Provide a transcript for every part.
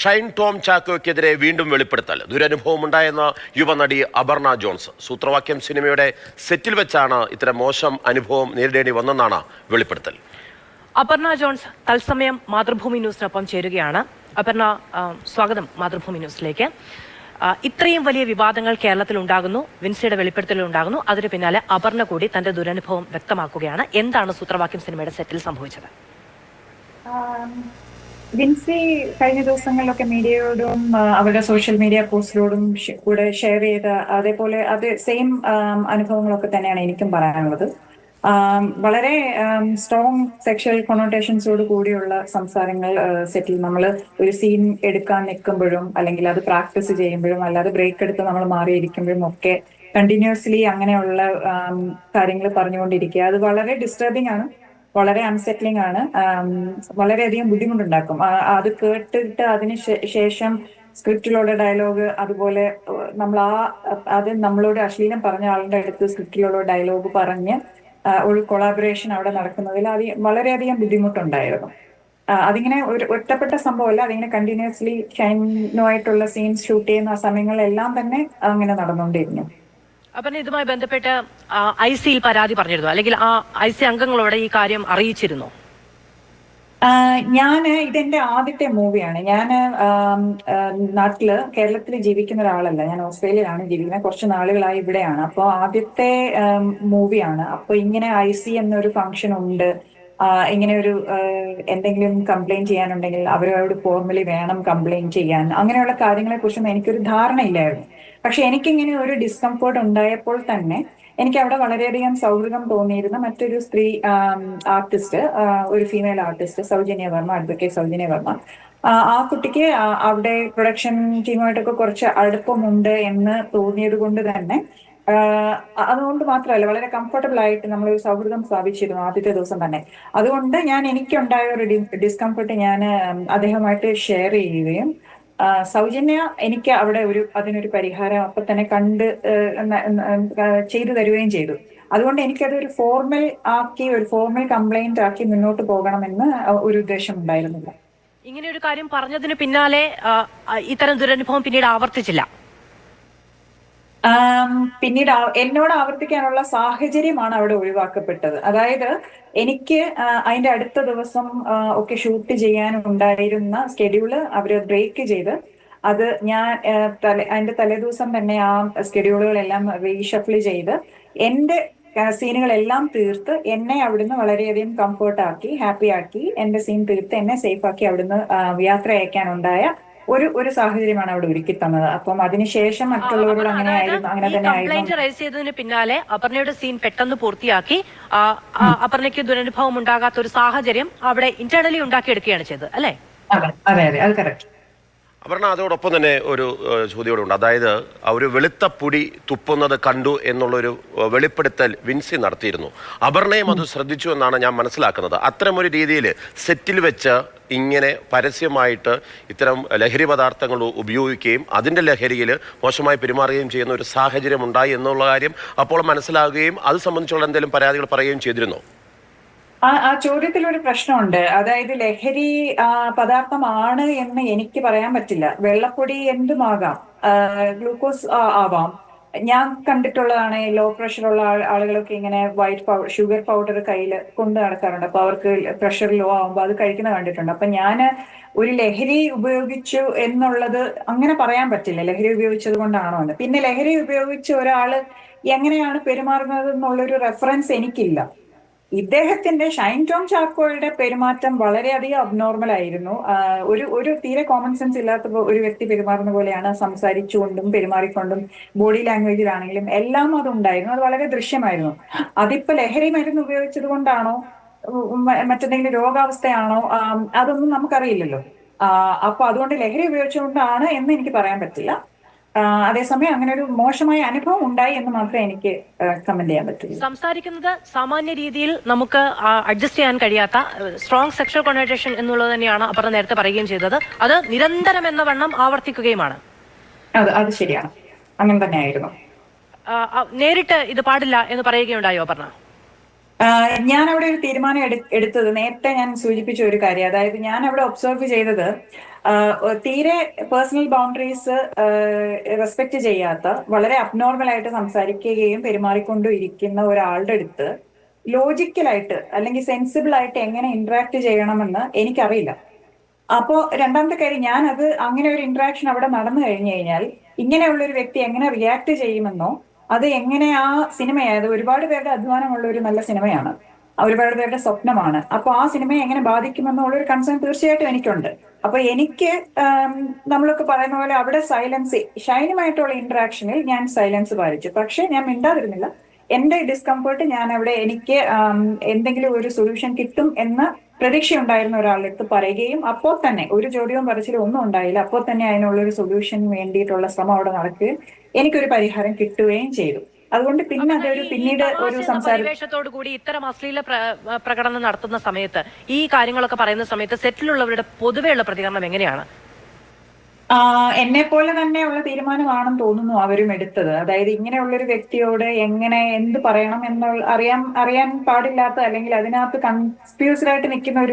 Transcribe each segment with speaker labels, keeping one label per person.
Speaker 1: ഷൈൻ ടോം ചാക്കോയ്ക്കെതിരെ വീണ്ടും വെളിപ്പെടുത്തൽ. ദുരനുഭവമുണ്ടായെന്ന യുവനടി അപർണ ജോൺസ്. സൂത്രവാക്യം സിനിമയുടെ സെറ്റിൽ വെച്ചാണ് ഇത്തരം മോശം അനുഭവം നേരിടേണ്ടി വന്നെന്നാണ് വെളിപ്പെടുത്തൽ.
Speaker 2: അപർണ ജോൺസ് തത്സമയം മാതൃഭൂമി ന്യൂസിനൊപ്പം ചേരുകയാണ്. അപർണ, സ്വാഗതം മാതൃഭൂമി ന്യൂസിലേക്ക്. ഇത്രയും വലിയ വിവാദങ്ങൾ കേരളത്തിൽ ഉണ്ടാകുന്നു, വിൻസിയുടെ വെളിപ്പെടുത്തൽ ഉണ്ടാകുന്നു, അതിന് പിന്നാലെ അപർണ കൂടി തന്റെ ദുരനുഭവം വ്യക്തമാക്കുകയാണ്. എന്താണ് സൂത്രവാക്യം സിനിമയുടെ സെറ്റിൽ സംഭവിച്ചത്?
Speaker 3: വിൻസി കഴിഞ്ഞ ദിവസങ്ങളിലൊക്കെ മീഡിയയോടും അവരുടെ സോഷ്യൽ മീഡിയ പോസ്റ്റിലോടും കൂടെ ഷെയർ ചെയ്ത അതേപോലെ സെയിം അനുഭവങ്ങളൊക്കെ തന്നെയാണ് എനിക്കും പറയാനുള്ളത്. വളരെ സ്ട്രോങ് സെക്ഷൽ കൊണോട്ടേഷൻസോട് കൂടിയുള്ള സംസാരങ്ങൾ സെറ്റിൽ നമ്മൾ ഒരു സീൻ എടുക്കാൻ നിൽക്കുമ്പോഴും അല്ലെങ്കിൽ അത് പ്രാക്ടീസ് ചെയ്യുമ്പോഴും അല്ലാതെ ബ്രേക്ക് എടുത്ത് നമ്മൾ മാറിയിരിക്കുമ്പോഴും ഒക്കെ കണ്ടിന്യൂസ്ലി അങ്ങനെയുള്ള കാര്യങ്ങൾ പറഞ്ഞുകൊണ്ടിരിക്കുക, അത് വളരെ ഡിസ്റ്റർബിംഗ് ആണ്, വളരെ അൺസെറ്റിലിംഗ് ആണ്, വളരെയധികം ബുദ്ധിമുട്ടുണ്ടാക്കും. അത് കേട്ടിട്ട് അതിന് ശേഷം സ്ക്രിപ്റ്റിലുള്ള ഡയലോഗ്, അതുപോലെ നമ്മൾ അത് നമ്മളോട് അശ്ലീലം പറഞ്ഞ ആളുടെ അടുത്ത് സ്ക്രിപ്റ്റിലുള്ള ഡയലോഗ് പറഞ്ഞ് ഒരു കൊളാബറേഷൻ അവിടെ നടക്കുന്നതിൽ വളരെയധികം ബുദ്ധിമുട്ടുണ്ടായിരുന്നു. അതിങ്ങനെ ഒരു ഒറ്റപ്പെട്ട സംഭവമല്ല, അതിങ്ങനെ കണ്ടിന്യൂസ്ലി ഷൈനുമായിട്ടുള്ള സീൻസ് ഷൂട്ട് ചെയ്യുന്ന ആ സമയങ്ങളിലെല്ലാം തന്നെ അങ്ങനെ നടന്നുകൊണ്ടിരുന്നു.
Speaker 2: അപ്പം ഇതുമായി ബന്ധപ്പെട്ട് IC പരാതി പറഞ്ഞിരുന്നു, അല്ലെങ്കിൽ ആ IC അംഗങ്ങളോട് ഈ കാര്യം അറിയിച്ചിരുന്നു?
Speaker 3: ഇതെന്റെ ആദ്യത്തെ മൂവിയാണ്. കേരളത്തിൽ ജീവിക്കുന്ന ഒരാളല്ല, ഞാൻ ഓസ്ട്രേലിയയിലാണ് ജീവിക്കുന്നത്, കുറച്ച് നാളുകളായി ഇവിടെയാണ്. അപ്പോൾ ആദ്യത്തെ മൂവിയാണ്. അപ്പൊ ഇങ്ങനെ IC എന്നൊരു ഫംഗ്ഷൻ ഉണ്ട്, ഇങ്ങനെ ഒരു എന്തെങ്കിലും കംപ്ലൈന്റ് ചെയ്യാനുണ്ടെങ്കിൽ അവരോട് ഫോർമലി വേണം കംപ്ലൈന്റ് ചെയ്യാൻ, അങ്ങനെയുള്ള കാര്യങ്ങളെ കുറിച്ചൊന്നും എനിക്കൊരു ധാരണയില്ലായിരുന്നു. പക്ഷെ എനിക്കിങ്ങനെ ഒരു ഡിസ്കംഫോർട്ട് ഉണ്ടായപ്പോൾ തന്നെ എനിക്ക് അവിടെ വളരെയധികം സൗഹൃദം തോന്നിയിരുന്ന മറ്റൊരു സ്ത്രീ ആർട്ടിസ്റ്റ്, ഒരു ഫീമെയിൽ ആർട്ടിസ്റ്റ്, സൗജന്യ വർമ്മ, അഡ്വക്കേറ്റ് സൗജന്യ വർമ്മ. ആ കുട്ടിക്ക് അവിടെ പ്രൊഡക്ഷൻ ടീമുമായിട്ടൊക്കെ കുറച്ച് അടുപ്പമുണ്ട് എന്ന് തോന്നിയത് കൊണ്ട് തന്നെ അതുകൊണ്ട് മാത്രമല്ല, വളരെ കംഫർട്ടബിൾ ആയിട്ട് നമ്മളൊരു സൗഹൃദം സ്ഥാപിച്ചിരുന്നു ആദ്യത്തെ ദിവസം തന്നെ. അതുകൊണ്ട് എനിക്കുണ്ടായ ഒരു ഡിസ്കംഫർട്ട് ഞാൻ അദ്ദേഹമായിട്ട് ഷെയർ ചെയ്യുകയും സൗജന്യ എനിക്ക് അവിടെ അതിനൊരു പരിഹാരം അപ്പൊ തന്നെ ചെയ്തു തരുകയും ചെയ്തു. അതുകൊണ്ട് എനിക്കതൊരു ഫോർമൽ കംപ്ലൈന്റ് ആക്കി മുന്നോട്ട് പോകണമെന്ന് ഒരു ഉദ്ദേശം ഉണ്ടായിരുന്നില്ല.
Speaker 2: ഇങ്ങനെ ഒരു കാര്യം പറഞ്ഞതിന് പിന്നാലെ ഇത്തരം ദുരനുഭവം പിന്നീട് ആവർത്തിച്ചില്ല?
Speaker 3: പിന്നീട് എന്നോട് ആവർത്തിക്കാനുള്ള സാഹചര്യമാണ് അവിടെ ഒഴിവാക്കപ്പെട്ടത്. അതായത് എനിക്ക് അതിന്റെ അടുത്ത ദിവസം ഒക്കെ ഷൂട്ട് ചെയ്യാനുണ്ടായിരുന്ന സ്കെഡ്യൂള് അവര് ബ്രേക്ക് ചെയ്ത്, അത് ഞാൻ അതിന്റെ തലേദിവസം തന്നെ ആ സ്കെഡ്യൂളുകളെല്ലാം റീഷഫിൾ ചെയ്ത് എന്റെ സീനുകളെല്ലാം തീർത്ത് എന്നെ അവിടുന്ന് വളരെയധികം കംഫർട്ടാക്കി, ഹാപ്പി ആക്കി, എന്റെ സീൻ തീർത്ത് എന്നെ സേഫ് ആക്കി അവിടുന്ന് യാത്ര അയക്കാനുണ്ടായ ഒരു സാഹചര്യമാണ് അവിടെ ഒരുക്കി തന്നത്. അപ്പം അതിനുശേഷം മറ്റുള്ളവരോട് അങ്ങനെ തന്നെ
Speaker 2: ആയിരുന്നു. പിന്നാലെ അപർണയുടെ സീൻ പെട്ടെന്ന് പൂർത്തിയാക്കി അപർണയ്ക്ക് ദുരനുഭവം ഉണ്ടാകാത്ത ഒരു സാഹചര്യം അവിടെ ഇന്റേണലി ഉണ്ടാക്കിയെടുക്കുകയാണ് ചെയ്തത്, അല്ലേ?
Speaker 3: അതെ, അത് കറക്റ്റ്.
Speaker 1: അപർണ, അതോടൊപ്പം തന്നെ ഒരു ചോദ്യമുണ്ട്. അതായത് ഒരു വെളുത്ത പൊടി തുപ്പുന്നത് കണ്ടു എന്നുള്ളൊരു വെളിപ്പെടുത്തൽ വിൻസി നടത്തിയിരുന്നു. അപർണയും അത് ശ്രദ്ധിച്ചു എന്നാണ് ഞാൻ മനസ്സിലാക്കുന്നത്. അത്തരമൊരു രീതിയിൽ സെറ്റിൽ വെച്ച് ഇങ്ങനെ പരസ്യമായിട്ട് ഇത്തരം ലഹരി പദാർത്ഥങ്ങൾ ഉപയോഗിക്കുകയും അതിൻ്റെ ലഹരിയിൽ മോശമായി പെരുമാറുകയും ചെയ്യുന്ന ഒരു സാഹചര്യം ഉണ്ടായി എന്നുള്ള കാര്യം അപ്പോൾ മനസ്സിലാകുകയും അത് സംബന്ധിച്ചുള്ള എന്തെങ്കിലും പരാതികൾ പറയുകയും ചെയ്തിരുന്നോ?
Speaker 3: ആ ചോദ്യത്തിൽ ഒരു പ്രശ്നമുണ്ട്. അതായത് ലഹരി പദാർത്ഥമാണ് എന്ന് എനിക്ക് പറയാൻ പറ്റില്ല. വെള്ളപ്പൊടി എന്തുമാകാം, ഗ്ലൂക്കോസ് ആവാം. ഞാൻ കണ്ടിട്ടുള്ളതാണ്, ലോ പ്രഷറുള്ള ആളുകളൊക്കെ ഇങ്ങനെ ഷുഗർ പൗഡർ കയ്യിൽ കൊണ്ട് നടക്കാറുണ്ട്. അപ്പൊ അവർക്ക് പ്രഷർ ലോ ആവുമ്പോൾ അത് കഴിക്കുന്ന കണ്ടിട്ടുണ്ട്. അപ്പൊ ഞാൻ ഒരു ലഹരി ഉപയോഗിച്ചു എന്നുള്ളത് അങ്ങനെ പറയാൻ പറ്റില്ല, ലഹരി ഉപയോഗിച്ചത് കൊണ്ടാണോ എന്ന്. പിന്നെ ലഹരി ഉപയോഗിച്ച് ഒരാള് എങ്ങനെയാണ് പെരുമാറുന്നത് എന്നുള്ളൊരു റെഫറൻസ് എനിക്കില്ല. ഇദ്ദേഹത്തിന്റെ ഷൈൻ ടോം ചാക്കോയുടെ പെരുമാറ്റം വളരെയധികം അബ്നോർമൽ ആയിരുന്നു. ഒരു തീരെ കോമൺ സെൻസ് ഇല്ലാത്ത ഒരു വ്യക്തി പെരുമാറുന്ന പോലെയാണ് സംസാരിച്ചുകൊണ്ടും പെരുമാറിക്കൊണ്ടും ബോഡി ലാംഗ്വേജിലാണെങ്കിലും എല്ലാം അതുണ്ടായിരുന്നു. അത് വളരെ ദൃശ്യമായിരുന്നു. അതിപ്പോ ലഹരി മരുന്ന് ഉപയോഗിച്ചത് കൊണ്ടാണോ മറ്റെന്തെങ്കിലും രോഗാവസ്ഥയാണോ അതൊന്നും നമുക്കറിയില്ലല്ലോ. അപ്പൊ അതുകൊണ്ട് ലഹരി ഉപയോഗിച്ചുകൊണ്ടാണ് എന്ന് എനിക്ക് പറയാൻ പറ്റില്ല. അതേസമയം അങ്ങനെ ഒരു മോശമായ അനുഭവം ഉണ്ടായി എന്ന് മാത്രമേ എനിക്ക് കമന്റ് ചെയ്യാൻ പറ്റുള്ളൂ.
Speaker 2: സംസാരിക്കുന്നത് സാമാന്യ രീതിയിൽ നമുക്ക് അഡ്ജസ്റ്റ് ചെയ്യാൻ കഴിയാത്ത സ്ട്രോങ് സെക്ഷൽ കൊണോട്ടേഷൻ എന്നുള്ളത് തന്നെയാണ് അപർണ നേരത്തെ പറയുകയും ചെയ്തത്. അത് നിരന്തരം എന്ന വണ്ണം ആവർത്തിക്കുകയുമാണ്.
Speaker 3: അത് ശരിയാണ്, അങ്ങനെ തന്നെ ആയിരുന്നു.
Speaker 2: നേരിട്ട് ഇത് പാടില്ല എന്ന് പറയുകയുണ്ടായോ അപർണ?
Speaker 3: ഞാൻ അവിടെ ഒരു തീരുമാനം എടുത്തത് നേരത്തെ ഞാൻ സൂചിപ്പിച്ച ഒരു കാര്യം, അതായത് ഞാൻ അവിടെ ഒബ്സർവ് ചെയ്തത് തീരെ പേഴ്സണൽ ബൗണ്ടറീസ് റെസ്പെക്ട് ചെയ്യാത്ത, വളരെ അബ്നോർമൽ ആയിട്ട് സംസാരിക്കുകയും പെരുമാറിക്കൊണ്ടും ഇരിക്കുന്ന ഒരാളുടെ അടുത്ത് ലോജിക്കലായിട്ട് അല്ലെങ്കിൽ സെൻസിബിൾ ആയിട്ട് എങ്ങനെ ഇന്ററാക്ട് ചെയ്യണമെന്ന് എനിക്കറിയില്ല. അപ്പോ രണ്ടാമത്തെ കാര്യം, ഞാൻ അത് അങ്ങനെ ഒരു ഇന്ററാക്ഷൻ അവിടെ നടന്നു കഴിഞ്ഞു കഴിഞ്ഞാൽ ഇങ്ങനെയുള്ള ഒരു വ്യക്തി എങ്ങനെ റിയാക്ട് ചെയ്യുമെന്നോ, അത് എങ്ങനെ ആ സിനിമയായത് ഒരുപാട് പേരുടെ അധ്വാനമുള്ള ഒരു നല്ല സിനിമയാണ്, ഒരുപാട് പേരുടെ സ്വപ്നമാണ്. അപ്പൊ ആ സിനിമയെ എങ്ങനെ ബാധിക്കുമെന്നുള്ള ഒരു കൺസേൺ തീർച്ചയായിട്ടും എനിക്കുണ്ട്. അപ്പൊ എനിക്ക് നമ്മളൊക്കെ പറയുന്ന പോലെ അവിടെ സൈലൻസ്, ഷൈനുമായിട്ടുള്ള ഇന്ററാക്ഷനിൽ ഞാൻ സൈലൻസ് പാലിച്ചു. പക്ഷെ ഞാൻ മിണ്ടാതിരുന്നില്ല. എന്റെ ഡിസ്കംഫർട്ട് ഞാൻ അവിടെ, എനിക്ക് എന്തെങ്കിലും ഒരു സൊല്യൂഷൻ കിട്ടും എന്ന പ്രതീക്ഷയുണ്ടായിരുന്ന ഒരാളുടെ അടുത്ത് പറയുകയും അപ്പോൾ തന്നെ ഒരു ചോദ്യവും പറച്ചിലും ഒന്നും ഉണ്ടായില്ല. അപ്പോൾ തന്നെ അതിനുള്ള ഒരു സൊല്യൂഷൻ വേണ്ടിയിട്ടുള്ള ശ്രമം അവിടെ നടക്കുകയും എനിക്കൊരു പരിഹാരം കിട്ടുകയും ചെയ്തു. അതുകൊണ്ട് പിന്നെ അതൊരു പിന്നീട് ഒരു
Speaker 2: പരിവേഷത്തോടു കൂടി ഇത്തരം അശ്ലീല പ്രകടനം നടത്തുന്ന സമയത്ത്, ഈ കാര്യങ്ങളൊക്കെ പറയുന്ന സമയത്ത് സെറ്റിലുള്ളവരുടെ പൊതുവെയുള്ള പ്രതികരണം എങ്ങനെയാണ്?
Speaker 3: എന്നെ പോലെ തന്നെയുള്ള തീരുമാനമാണെന്ന് തോന്നുന്നു അവരും എടുത്തത്. അതായത് ഇങ്ങനെയുള്ളൊരു വ്യക്തിയോട് എങ്ങനെ എന്ത് പറയണം എന്നുള്ള അറിയാൻ പാടില്ലാത്ത, അല്ലെങ്കിൽ അതിനകത്ത് കൺഫ്യൂസ്ഡ് ആയിട്ട് നിൽക്കുന്ന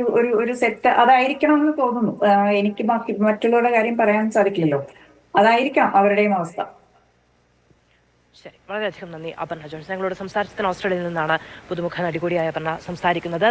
Speaker 3: ഒരു സെറ്റ് അതായിരിക്കണം എന്ന് തോന്നുന്നു. എനിക്ക് മറ്റുള്ളവരുടെ കാര്യം പറയാൻ സാധിക്കില്ലല്ലോ, അതായിരിക്കാം അവരുടെയും അവസ്ഥ.
Speaker 2: ശരി, വളരെയധികം നന്ദി അപർണ ജോൺസ്. ഞങ്ങളോട് സംസാരിച്ചതിന് ഓസ്ട്രേലിയയിൽ നിന്നാണ് പുതുമുഖ നടി കൂടിയായ അപർണ സംസാരിക്കുന്നത്.